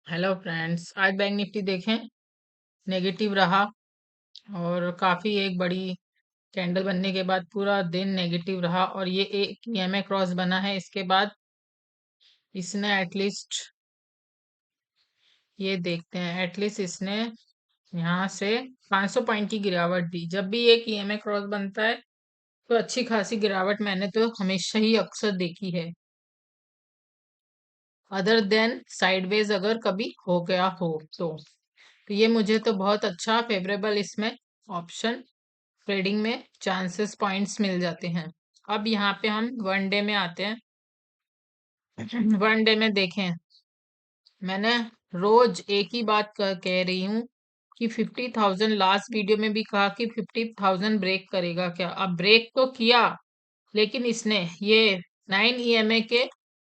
Hello friends, आज bank Nifty देखें negative रहा और काफी एक बड़ी कैंडल बनने के बाद पूरा दिन नेगेटिव रहा और ये एक ईएमए क्रॉस बना है। इसके बाद इसने एटलीस्ट ये देखते हैं एटलीस्ट इसने यहाँ से 500 पॉइंट की गिरावट दी। जब भी एक ईएमए क्रॉस बनता है तो अच्छी खासी गिरावट मैंने तो हमेशा ही अक्सर देखी है, अदर देन साइडवेज अगर कभी हो गया हो तो ये मुझे तो बहुत अच्छा फेवरेबल इसमें ऑप्शन ट्रेडिंग में चांसेस पॉइंट्स मिल जाते हैं। अब यहाँ पे हम वनडे में आते हैं। वनडे में देखें, मैंने रोज एक ही बात कह रही हूँ कि 50,000 लास्ट वीडियो में भी कहा कि 50,000 ब्रेक करेगा क्या। अब ब्रेक तो किया, लेकिन इसने ये 9 ईएमए के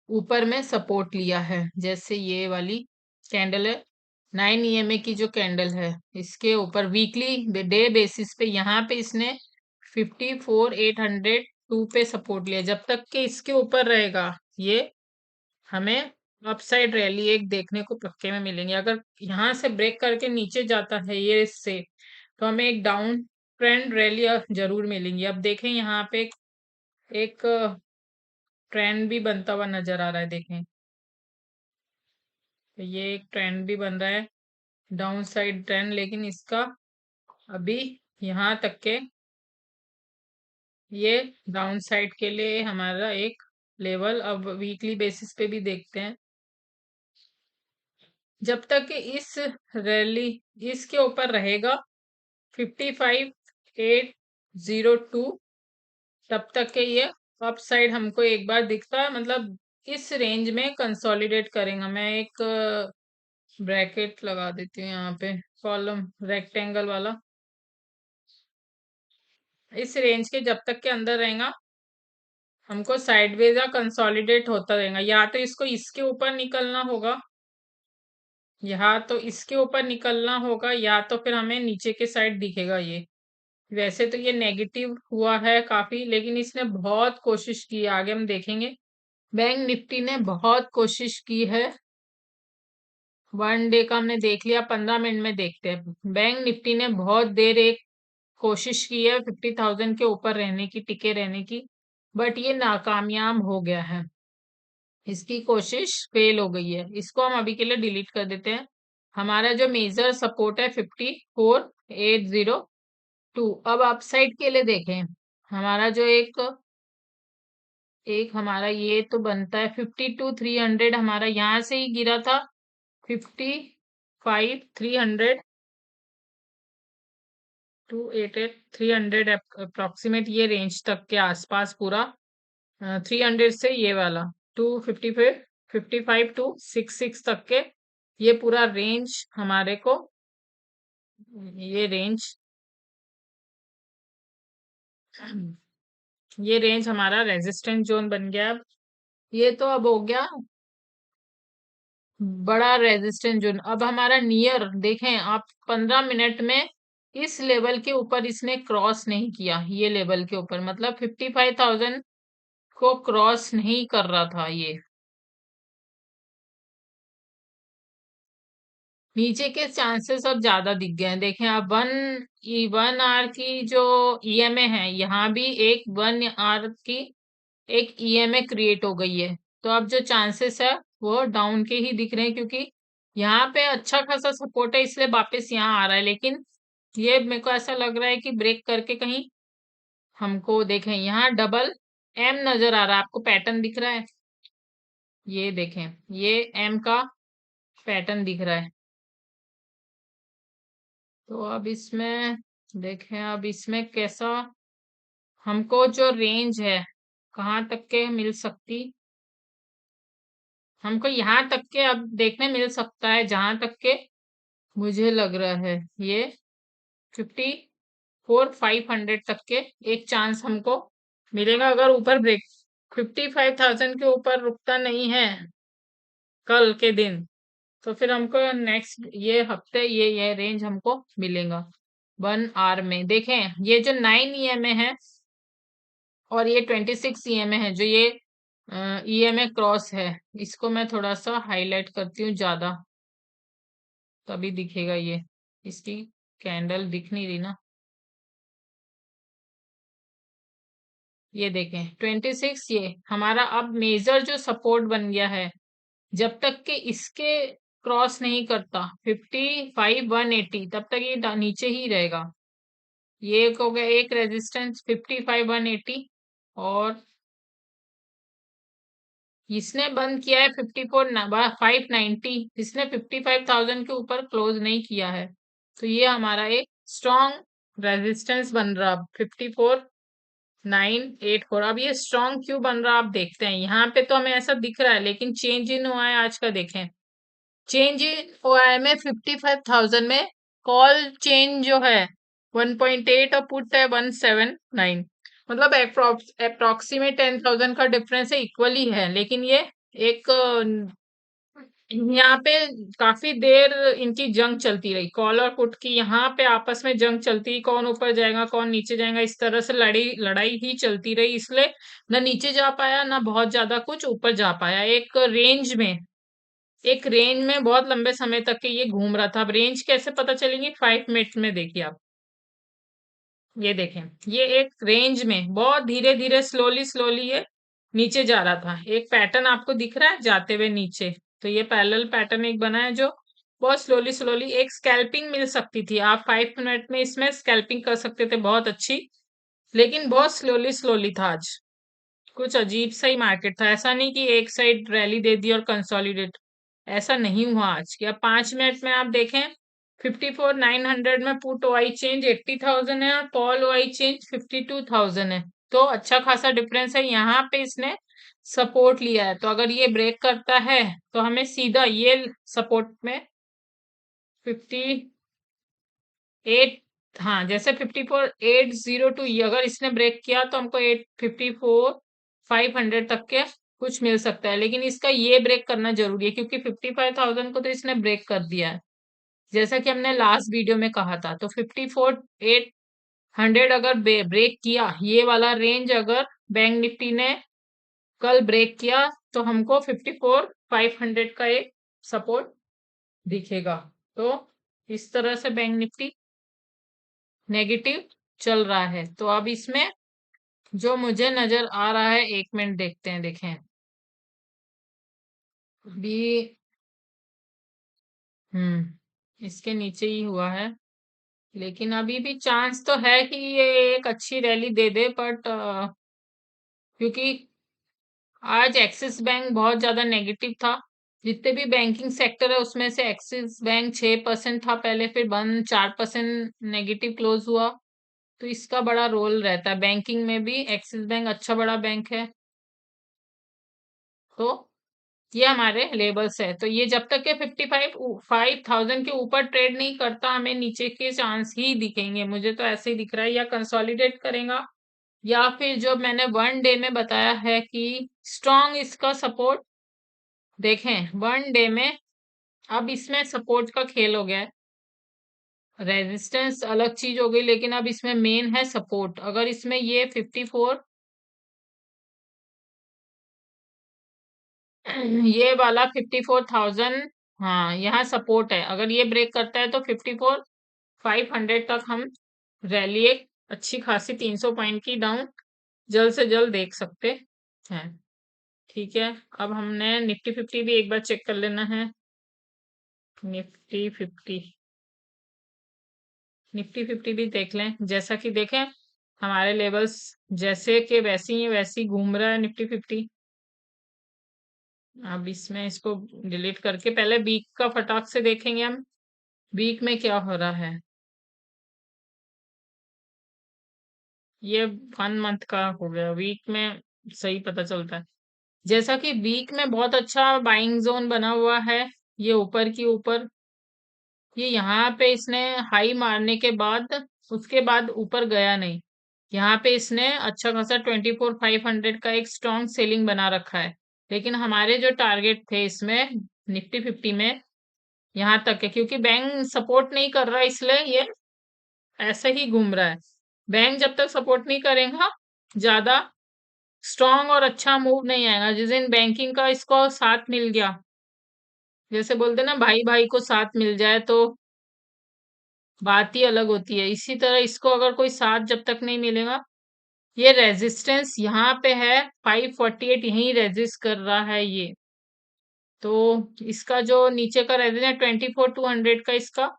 ऊपर में सपोर्ट लिया है। जैसे ये वाली कैंडल है 9 ईएमए की जो कैंडल है, इसके ऊपर वीकली डे बेसिस पे यहाँ पे इसने 54,802 पे सपोर्ट लिया। जब तक कि इसके ऊपर रहेगा ये हमें अपसाइड रैली एक देखने को पक्के में मिलेंगे। अगर यहाँ से ब्रेक करके नीचे जाता है ये इससे, तो हमें एक डाउन ट्रेंड रैली जरूर मिलेंगी। अब देखें यहाँ पे एक ट्रेंड भी बनता हुआ नजर आ रहा है। देखें तो ये एक ट्रेंड भी बन रहा है, डाउन साइड ट्रेंड, लेकिन इसका अभी यहाँ तक के ये डाउन साइड के लिए हमारा एक लेवल अब वीकली बेसिस पे भी देखते हैं। जब तक कि इस रैली इसके ऊपर रहेगा 55,802, तब तक के ये अप साइड हमको एक बार दिखता है। मतलब इस रेंज में कंसोलिडेट करेंगे। मैं एक ब्रैकेट लगा देती हूँ यहाँ पे, कॉलम रेक्टेंगल वाला। इस रेंज के जब तक के अंदर रहेगा हमको साइडवेज या कंसोलिडेट होता रहेगा। या तो इसको इसके ऊपर निकलना होगा, या तो इसके ऊपर निकलना होगा, या तो फिर हमें नीचे के साइड दिखेगा ये। वैसे तो ये नेगेटिव हुआ है काफी, लेकिन इसने बहुत कोशिश की है। आगे हम देखेंगे बैंक निफ्टी ने बहुत कोशिश की है। वन डे का हमने देख लिया, 15 मिनट में देखते हैं। बैंक निफ्टी ने बहुत देर एक कोशिश की है 50,000 के ऊपर रहने की, टिके रहने की, बट ये नाकामयाब हो गया है। इसकी कोशिश फेल हो गई है। इसको हम अभी के लिए डिलीट कर देते हैं। हमारा जो मेजर सपोर्ट है 54,802। अब अपसाइड के लिए देखें, हमारा जो एक एक हमारा ये तो बनता है 52,300, हमारा यहाँ से ही गिरा था 55,300 टू 88,300 अप्रोक्सीमेट, ये रेंज तक के आसपास पूरा 300 से ये वाला 55 टू 66 तक के ये पूरा रेंज हमारे को, ये रेंज हमारा रेजिस्टेंस जोन बन गया। अब ये तो अब हो गया बड़ा रेजिस्टेंस जोन। अब हमारा नियर देखें आप, 15 मिनट में इस लेवल के ऊपर इसने क्रॉस नहीं किया। ये लेवल के ऊपर मतलब 55,000 को क्रॉस नहीं कर रहा था ये। नीचे के चांसेस अब ज्यादा दिख गए हैं। देखें आप, 1 आवर की जो ईएमए है, यहाँ भी एक 1 आवर की एक ईएमए क्रिएट हो गई है। तो अब जो चांसेस है वो डाउन के ही दिख रहे हैं, क्योंकि यहाँ पे अच्छा खासा सपोर्ट है, इसलिए वापस यहाँ आ रहा है। लेकिन ये मेरे को ऐसा लग रहा है कि ब्रेक करके कहीं हमको, देखें यहाँ डबल एम नजर आ रहा है, आपको पैटर्न दिख रहा है। ये देखें, ये एम का पैटर्न दिख रहा है। तो अब इसमें देखें, अब इसमें कैसा हमको जो रेंज है कहाँ तक के मिल सकती, हमको यहाँ तक के अब देखने मिल सकता है, जहां तक के मुझे लग रहा है ये 54,500 तक के एक चांस हमको मिलेगा। अगर ऊपर ब्रेक 55,000 के ऊपर रुकता नहीं है कल के दिन, तो फिर हमको नेक्स्ट ये हफ्ते ये रेंज हमको मिलेगा 1 आवर में। देखें ये जो 9 ईएमए है और ये 26 ईएमए है, जो ये ईएमए क्रॉस है, इसको मैं थोड़ा सा हाईलाइट करती हूँ ज्यादा। तभी दिखेगा ये। इसकी कैंडल दिख नहीं रही ना। ये देखें 26, ये हमारा अब मेजर जो सपोर्ट बन गया है। जब तक कि इसके क्रॉस नहीं करता 55 180, तब तक ये नीचे ही रहेगा। ये एक हो गया एक रेजिस्टेंस 55 180। और इसने बंद किया है 590। इसने 55,000 के ऊपर क्लोज नहीं किया है। तो ये हमारा एक स्ट्रॉन्ग रेजिस्टेंस बन रहा 54,984। अब ये स्ट्रॉन्ग क्यों बन रहा आप देखते हैं। यहाँ पे तो हमें ऐसा दिख रहा है, लेकिन चेंज इन हुआ है आज का देखें। चेंज इन हुआ है में 55,000 में कॉल चेंज जो है 1.8 और पुट है 179। मतलब अप्रोक्सीमेट 10,000 का डिफरेंस है, इक्वली है। लेकिन ये एक यहाँ पे काफी देर इनकी जंग चलती रही, कॉल और पुट की। यहाँ पे आपस में जंग चलती, कौन ऊपर जाएगा कौन नीचे जाएगा, इस तरह से लड़ाई ही चलती रही। इसलिए ना नीचे जा पाया ना बहुत ज्यादा कुछ ऊपर जा पाया। एक रेंज में बहुत लंबे समय तक के ये घूम रहा था। अब रेंज कैसे पता चलेगी 5 मिनट में, देखिए आप। ये देखें, ये एक रेंज में बहुत धीरे धीरे स्लोली स्लोली ये नीचे जा रहा था। एक पैटर्न आपको दिख रहा है जाते हुए नीचे। तो ये पैरेलल पैटर्न एक बना है जो बहुत स्लोली स्लोली एक स्कैल्पिंग मिल सकती थी। आप 5 मिनट में इसमें स्कैल्पिंग कर सकते थे बहुत अच्छी। लेकिन बहुत स्लोली स्लोली था आज। कुछ अजीब सा ही मार्केट था। ऐसा नहीं कि एक साइड रैली दे दी और कंसोलिडेट, ऐसा नहीं हुआ आज। कि अब 5 मिनट में आप देखें 54,900 में पुट ओआई चेंज 80,000 है और कॉल ओआई चेंज 52,000 है। तो अच्छा खासा डिफरेंस है। यहाँ पे इसने सपोर्ट लिया है, तो अगर ये ब्रेक करता है तो हमें सीधा ये सपोर्ट में 58, हाँ जैसे 54,802, ये अगर इसने ब्रेक किया तो हमको 54,500 तक के कुछ मिल सकता है। लेकिन इसका ये ब्रेक करना जरूरी है, क्योंकि 55,000 को तो इसने ब्रेक कर दिया है जैसा कि हमने लास्ट वीडियो में कहा था। तो 54,800 अगर ब्रेक किया, ये वाला रेंज अगर बैंक निफ्टी ने कल ब्रेक किया, तो हमको 54,500 का एक सपोर्ट दिखेगा। तो इस तरह से बैंक निफ्टी नेगेटिव चल रहा है। तो अब इसमें जो मुझे नजर आ रहा है, 1 मिनट देखते हैं। देखें अभी इसके नीचे ही हुआ है, लेकिन अभी भी चांस तो है कि ये एक अच्छी रैली दे दे। बट क्योंकि आज एक्सिस बैंक बहुत ज्यादा नेगेटिव था। जितने भी बैंकिंग सेक्टर है उसमें से एक्सिस बैंक 6% था पहले, फिर बंद 4% नेगेटिव क्लोज हुआ। तो इसका बड़ा रोल रहता है बैंकिंग में भी। एक्सिस बैंक अच्छा बड़ा बैंक है। तो ये हमारे लेबल्स है। तो ये जब तक के 55,000 के ऊपर ट्रेड नहीं करता, हमें नीचे के चांस ही दिखेंगे। मुझे तो ऐसे ही दिख रहा है, या कंसोलिडेट करेगा, या फिर जो मैंने 1 डे में बताया है कि स्ट्रॉन्ग इसका सपोर्ट। देखें 1 डे में अब इसमें सपोर्ट का खेल हो गया है। रेजिस्टेंस अलग चीज हो गई, लेकिन अब इसमें मेन है सपोर्ट। अगर इसमें ये 54 ये वाला 54,000, हाँ यहाँ सपोर्ट है। अगर ये ब्रेक करता है तो 54,500 तक हम रैली एक अच्छी खासी 300 पॉइंट की डाउन जल्द से जल्द देख सकते हैं। ठीक है, अब हमने निफ्टी 50 भी एक बार चेक कर लेना है। निफ्टी 50, निफ्टी 50 भी देख लें। जैसा कि देखें हमारे लेवल्स जैसे के वैसी घूम रहा है निफ्टी 50। अब इसमें इसको डिलीट करके पहले वीक का फटाक से देखेंगे हम, वीक में क्या हो रहा है। ये 1 मंथ का हो गया, वीक में सही पता चलता है। जैसा कि वीक में बहुत अच्छा बाइंग जोन बना हुआ है। ये ऊपर की ऊपर, ये यहाँ पे इसने हाई मारने के बाद उसके बाद ऊपर गया नहीं। यहाँ पे इसने अच्छा खासा 24,500 का एक स्ट्रॉन्ग सेलिंग बना रखा है। लेकिन हमारे जो टारगेट थे इसमें निफ्टी 50 में यहाँ तक है, क्योंकि बैंक सपोर्ट नहीं कर रहा इसलिए ये ऐसे ही घूम रहा है। बैंक जब तक सपोर्ट नहीं करेगा, ज्यादा स्ट्रॉन्ग और अच्छा मूव नहीं आएगा। जिस दिन बैंकिंग का इसको साथ मिल गया, जैसे बोलते ना भाई भाई को साथ मिल जाए तो बात ही अलग होती है। इसी तरह इसको अगर कोई साथ जब तक नहीं मिलेगा, ये रेजिस्टेंस यहाँ पे है 548, यहीं रेजिस्ट कर रहा है ये। तो इसका जो नीचे का रेजिस्टेंस 24,200 का, इसका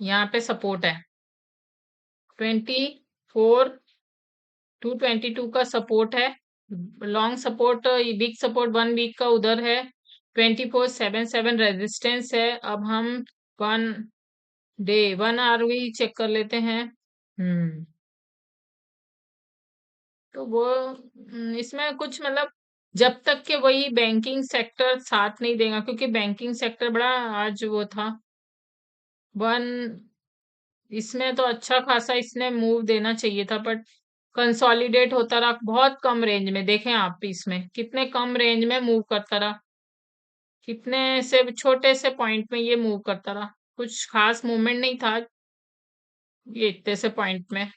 यहाँ पे सपोर्ट है। 24,222 का सपोर्ट है। Long support, weak support 1 week का उधर है। 24,777 रेजिस्टेंस है। अब हम 1 आवर भी चेक कर लेते हैं। हम्म तो वो इसमें कुछ मतलब, जब तक के वही बैंकिंग सेक्टर साथ नहीं देगा, क्योंकि बैंकिंग सेक्टर बड़ा आज वो था। वन इसमें तो अच्छा खासा इसने मूव देना चाहिए था, बट कंसोलिडेट होता रहा बहुत कम रेंज में। देखें आप इसमें कितने कम रेंज में मूव करता रहा, कितने से छोटे से पॉइंट में ये मूव करता रहा, कुछ खास मूवमेंट नहीं था ये इतने से पॉइंट में।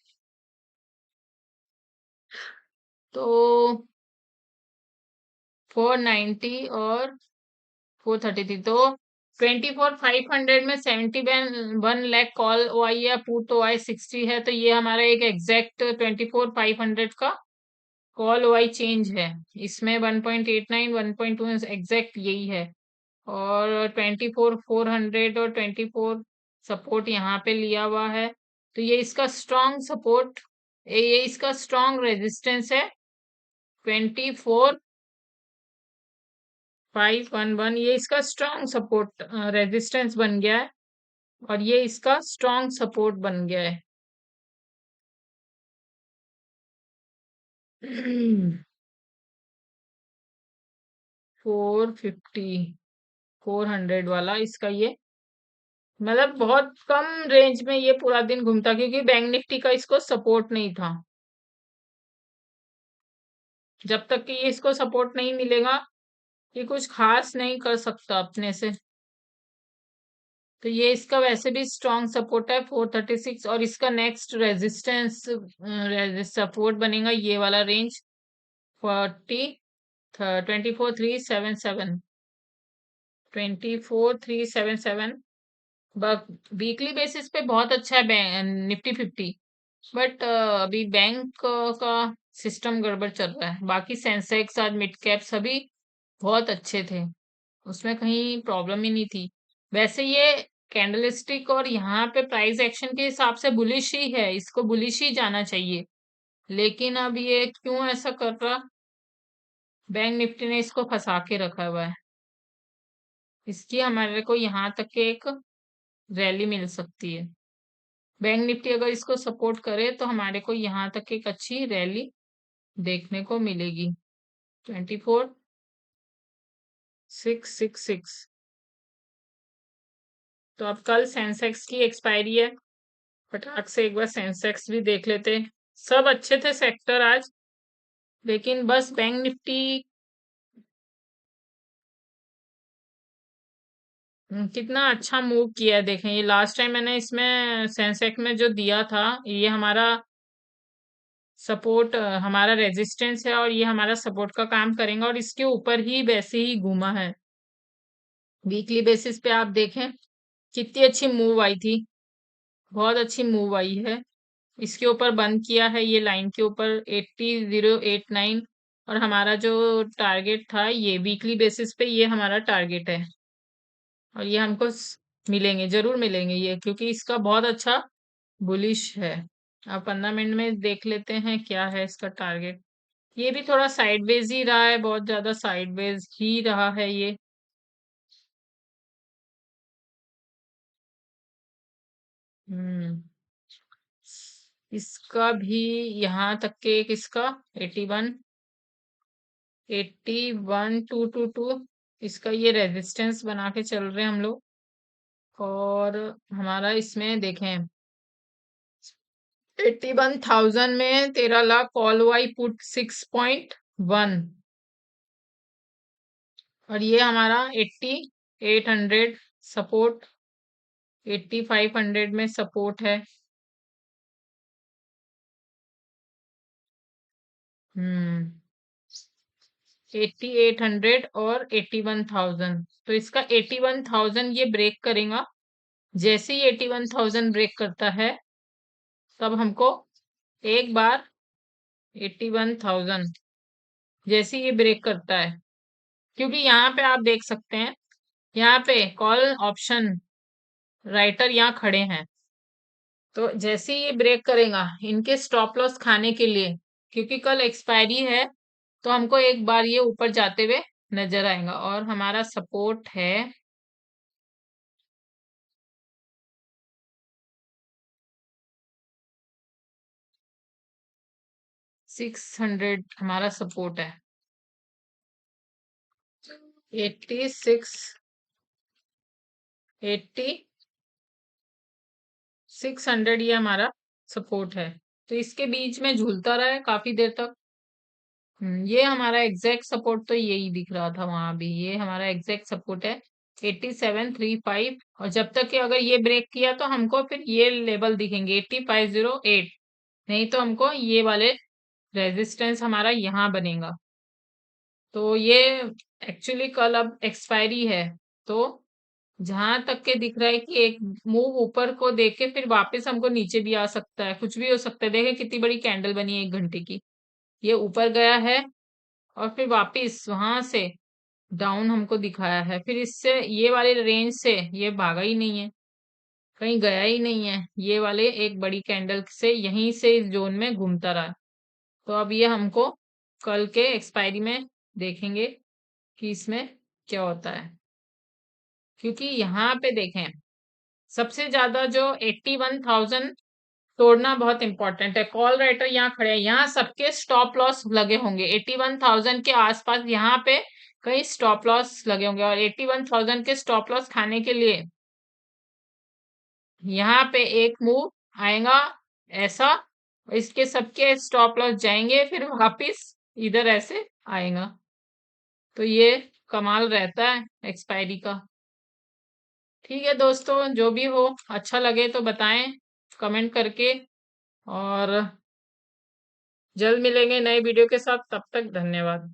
तो 490 और 430 थी, तो 24,500 में 71 लाख कॉल ओ आई है, पुट ओ आई 60 है। तो ये हमारा एक एग्जैक्ट 24,500 का कॉल ओ आई चेंज है। इसमें 1.89 1.2 एग्जैक्ट यही है। और 24,400 और 24 सपोर्ट यहाँ पे लिया हुआ है। तो ये इसका स्ट्रॉन्ग सपोर्ट, ये इसका स्ट्रॉन्ग रेजिस्टेंस है। 24,511 ये इसका स्ट्रॉन्ग सपोर्ट रेजिस्टेंस बन गया है, और ये इसका स्ट्रॉन्ग सपोर्ट बन गया है। 450, 400 वाला इसका ये, मतलब बहुत कम रेंज में ये पूरा दिन घूमता, क्योंकि बैंक निफ्टी का इसको सपोर्ट नहीं था। जब तक कि ये इसको सपोर्ट नहीं मिलेगा, ये कुछ खास नहीं कर सकता अपने से। तो ये इसका वैसे भी स्ट्रॉन्ग सपोर्ट है 436, और इसका नेक्स्ट रेजिस्टेंस सपोर्ट बनेगा ये वाला रेंज 40 24,377, 24,377। वीकली बेसिस पे बहुत अच्छा है निफ्टी 50। बट अभी बैंक का सिस्टम गड़बड़ चल रहा है। बाकी सेंसेक्स आज मिड कैप सभी बहुत अच्छे थे, उसमें कहीं प्रॉब्लम ही नहीं थी। वैसे ये कैंडलस्टिक और यहाँ पे प्राइस एक्शन के हिसाब से बुलिश ही है, इसको बुलिश ही जाना चाहिए। लेकिन अब ये क्यों ऐसा कर रहा, बैंक निफ्टी ने इसको फंसा के रखा हुआ है। इसकी हमारे को यहाँ तक के एक रैली मिल सकती है। बैंक निफ्टी अगर इसको सपोर्ट करे तो हमारे को यहाँ तक एक अच्छी रैली देखने को मिलेगी। 24,666। तो अब कल सेंसेक्स की एक्सपायरी है, फटाक से एक बार सेंसेक्स भी देख लेते। सब अच्छे थे सेक्टर आज, लेकिन बस बैंक निफ्टी कितना अच्छा मूव किया है। देखें ये लास्ट टाइम मैंने इसमें सेंसेक्स में जो दिया था, ये हमारा सपोर्ट, हमारा रेजिस्टेंस है, और ये हमारा सपोर्ट का काम करेंगे, और इसके ऊपर ही वैसे ही घूमा है। वीकली बेसिस पे आप देखें कितनी अच्छी मूव आई थी, बहुत अच्छी मूव आई है। इसके ऊपर बंद किया है ये लाइन के ऊपर 80,089, और हमारा जो टारगेट था ये वीकली बेसिस पे ये हमारा टारगेट है। और ये हमको मिलेंगे, जरूर मिलेंगे ये, क्योंकि इसका बहुत अच्छा बुलिश है। अब 15 मिनट में देख लेते हैं क्या है इसका टारगेट। ये भी थोड़ा साइडवेज ही रहा है, बहुत ज्यादा साइडवेज ही रहा है ये। हम्म इसका भी यहाँ तक के एक इसका 81,222 इसका ये रेजिस्टेंस बना के चल रहे हैं हम लोग। और हमारा इसमें देखें 81,000 में 13 लाख कॉल वाई पुट 6.1, और ये हमारा 80,800 सपोर्ट, 80,500 में सपोर्ट है। हम्म 8800 और 81000, तो इसका 81000 ये ब्रेक करेगा। जैसे ही 81000 ब्रेक करता है तब हमको एक बार 81000 जैसे ही ये ब्रेक करता है, क्योंकि यहाँ पे आप देख सकते हैं, यहाँ पे कॉल ऑप्शन राइटर यहाँ खड़े हैं, तो जैसे ही ये ब्रेक करेगा इनके स्टॉप लॉस खाने के लिए, क्योंकि कल एक्सपायरी है, तो हमको एक बार ये ऊपर जाते हुए नजर आएगा। और हमारा सपोर्ट है 600, हमारा सपोर्ट है 86, 8600, ये हमारा सपोर्ट है। तो इसके बीच में झूलता रहा है काफी देर तक। ये हमारा एग्जैक्ट सपोर्ट तो यही दिख रहा था वहां भी, ये हमारा एग्जैक्ट सपोर्ट है 8735। और जब तक कि अगर ये ब्रेक किया तो हमको फिर ये लेवल दिखेंगे 8508, नहीं तो हमको ये वाले रेजिस्टेंस हमारा यहाँ बनेगा। तो ये एक्चुअली कल अब एक्सपायरी है, तो जहां तक के दिख रहा है कि एक मूव ऊपर को देके फिर वापस हमको नीचे भी आ सकता है, कुछ भी हो सकता है। देखें कितनी बड़ी कैंडल बनी है 1 घंटे की, ये ऊपर गया है और फिर वापस वहां से डाउन हमको दिखाया है, फिर इससे ये वाले रेंज से ये भागा ही नहीं है, कहीं गया ही नहीं है, ये वाले एक बड़ी कैंडल से यहीं से इस जोन में घूमता रहा। तो अब ये हमको कल के एक्सपायरी में देखेंगे कि इसमें क्या होता है, क्योंकि यहाँ पे देखें सबसे ज्यादा जो 81,000 तोड़ना बहुत इंपॉर्टेंट है। कॉल राइटर यहाँ खड़े हैं, यहाँ सबके स्टॉप लॉस लगे होंगे 81,000 के आसपास, यहाँ पे कई स्टॉप लॉस लगे होंगे, और 81,000 के स्टॉप लॉस खाने के लिए यहाँ पे एक मूव आएगा ऐसा, इसके सबके स्टॉप लॉस जाएंगे फिर वापिस इधर ऐसे आएगा। तो ये कमाल रहता है एक्सपायरी का। ठीक है दोस्तों, जो भी हो, अच्छा लगे तो बताएं कमेंट करके, और जल्द मिलेंगे नए वीडियो के साथ। तब तक धन्यवाद।